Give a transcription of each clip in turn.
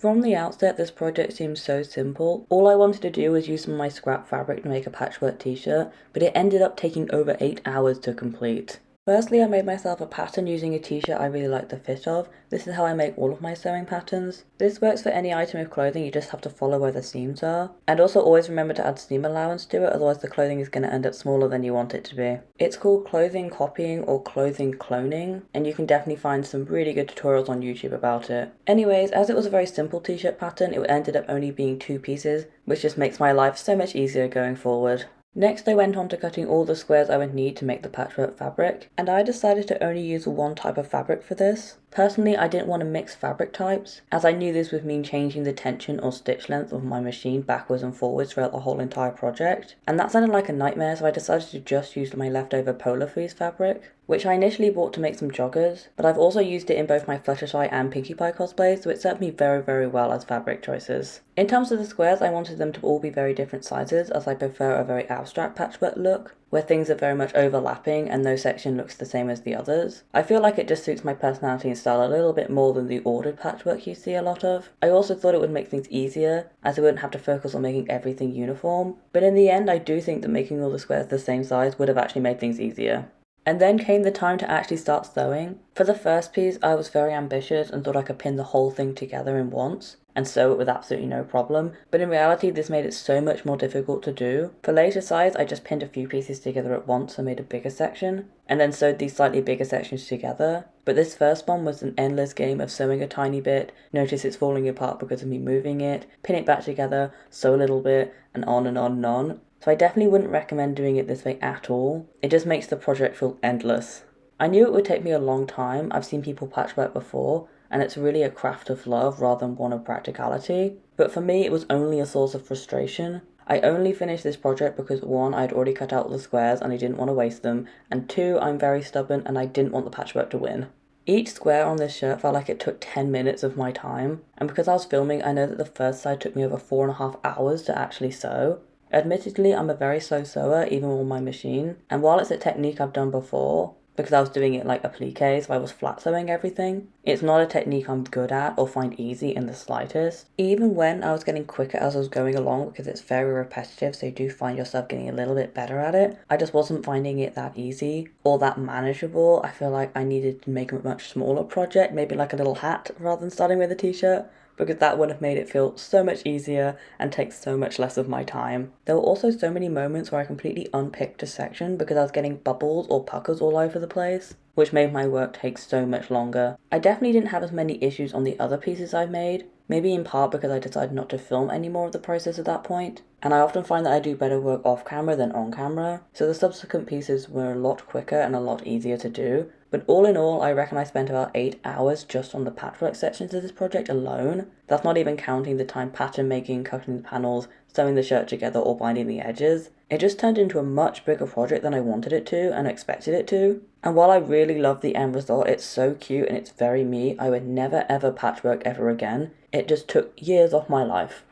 From the outset, this project seemed so simple. All I wanted to do was use some of my scrap fabric to make a patchwork t-shirt, but it ended up taking over 8 hours to complete. Firstly, I made myself a pattern using a t-shirt I really liked the fit of. This is how I make all of my sewing patterns. This works for any item of clothing, you just have to follow where the seams are. And also always remember to add seam allowance to it, otherwise the clothing is going to end up smaller than you want it to be. It's called clothing copying or clothing cloning, and you can definitely find some really good tutorials on YouTube about it. Anyways, as it was a very simple t-shirt pattern, it ended up only being 2 pieces, which just makes my life so much easier going forward. Next I went on to cutting all the squares I would need to make the patchwork fabric, and I decided to only use one type of fabric for this. Personally, I didn't want to mix fabric types, as I knew this would mean changing the tension or stitch length of my machine backwards and forwards throughout the whole entire project, and that sounded like a nightmare, so I decided to just use my leftover polar fleece fabric, which I initially bought to make some joggers, but I've also used it in both my Fluttershy and Pinkie Pie cosplays, so it served me very well as fabric choices. In terms of the squares, I wanted them to all be very different sizes, as I prefer a very abstract patchwork look, where things are very much overlapping and no section looks the same as the others. I feel like it just suits my personality and style a little bit more than the ordered patchwork you see a lot of. I also thought it would make things easier, as I wouldn't have to focus on making everything uniform, but in the end I do think that making all the squares the same size would have actually made things easier. And then came the time to actually start sewing. For the first piece, I was very ambitious and thought I could pin the whole thing together in once and sew it with absolutely no problem, but in reality this made it so much more difficult to do. For later size, I just pinned a few pieces together at once and made a bigger section, and then sewed these slightly bigger sections together. But this first one was an endless game of sewing a tiny bit, notice it's falling apart because of me moving it, pin it back together, sew a little bit, and on and on and on. So I definitely wouldn't recommend doing it this way at all. It just makes the project feel endless. I knew it would take me a long time. I've seen people patchwork before, and it's really a craft of love rather than one of practicality. But for me, it was only a source of frustration. I only finished this project because 1, I'd already cut out all the squares and I didn't want to waste them, and 2, I'm very stubborn and I didn't want the patchwork to win. Each square on this shirt felt like it took 10 minutes of my time, and because I was filming, I know that the first side took me over 4.5 hours to actually sew. Admittedly, I'm a very slow sewer, even on my machine, and while it's a technique I've done before, because I was doing it like applique, so I was flat sewing everything, it's not a technique I'm good at or find easy in the slightest. Even when I was getting quicker as I was going along, because it's very repetitive, so you do find yourself getting a little bit better at it, I just wasn't finding it that easy or that manageable. I feel like I needed to make a much smaller project, maybe like a little hat rather than starting with a t-shirt, because that would have made it feel so much easier and take so much less of my time. There were also so many moments where I completely unpicked a section because I was getting bubbles or puckers all over the place, which made my work take so much longer. I definitely didn't have as many issues on the other pieces I've made, maybe in part because I decided not to film any more of the process at that point, and I often find that I do better work off camera than on camera, so the subsequent pieces were a lot quicker and a lot easier to do. But all in all, I reckon I spent about 8 hours just on the patchwork sections of this project alone. That's not even counting the time pattern making, cutting the panels, sewing the shirt together or binding the edges. It just turned into a much bigger project than I wanted it to and expected it to. And while I really love the end result, it's so cute and it's very me, I would never ever patchwork ever again. It just took years off my life.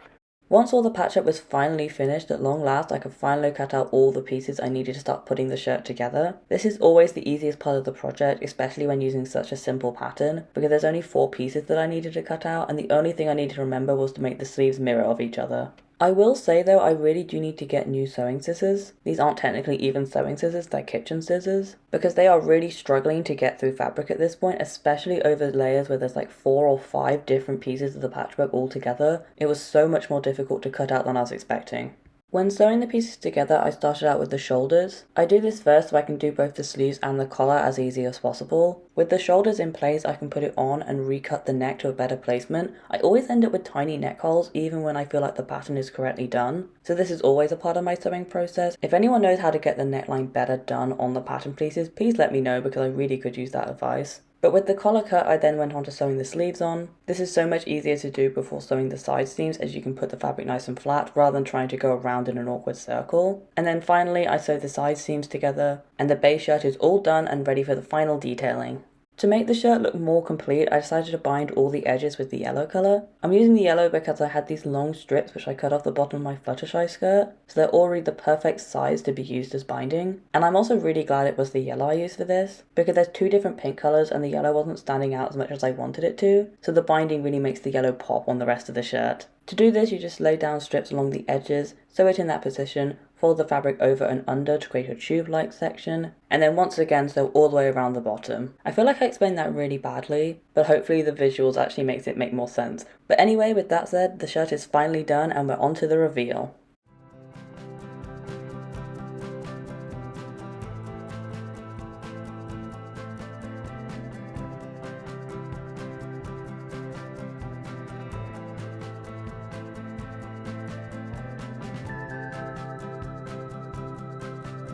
Once all the patchwork was finally finished, at long last I could finally cut out all the pieces I needed to start putting the shirt together. This is always the easiest part of the project, especially when using such a simple pattern, because there's only 4 pieces that I needed to cut out, and the only thing I needed to remember was to make the sleeves mirror of each other. I will say though, I really do need to get new sewing scissors. These aren't technically even sewing scissors, they're kitchen scissors, because they are really struggling to get through fabric at this point, especially over layers where there's like 4 or 5 different pieces of the patchwork all together. It was so much more difficult to cut out than I was expecting. When sewing the pieces together, I started out with the shoulders. I do this first so I can do both the sleeves and the collar as easy as possible. With the shoulders in place, I can put it on and recut the neck to a better placement. I always end up with tiny neck holes even when I feel like the pattern is correctly done. So this is always a part of my sewing process. If anyone knows how to get the neckline better done on the pattern pieces, please let me know because I really could use that advice. But with the collar cut, I then went on to sewing the sleeves on. This is so much easier to do before sewing the side seams, as you can put the fabric nice and flat rather than trying to go around in an awkward circle. And then finally I sewed the side seams together, and the base shirt is all done and ready for the final detailing. To make the shirt look more complete, I decided to bind all the edges with the yellow colour. I'm using the yellow because I had these long strips which I cut off the bottom of my Fluttershy skirt, so they're already the perfect size to be used as binding. And I'm also really glad it was the yellow I used for this, because there's two different pink colours and the yellow wasn't standing out as much as I wanted it to, so the binding really makes the yellow pop on the rest of the shirt. To do this, you just lay down strips along the edges, sew it in that position, fold the fabric over and under to create a tube-like section, and then once again sew all the way around the bottom. I feel like I explained that really badly, but hopefully the visuals actually makes it make more sense. But anyway, with that said, the shirt is finally done and we're on to the reveal.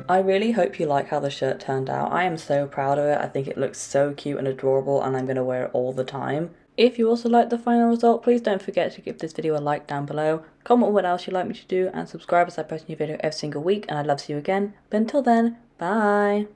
I really hope you like how the shirt turned out. I am so proud of it. I think it looks so cute and adorable and I'm going to wear it all the time. If you also like the final result, please don't forget to give this video a like down below, comment what else you'd like me to do, and subscribe as I post a new video every single week, and I'd love to see you again. But until then, bye!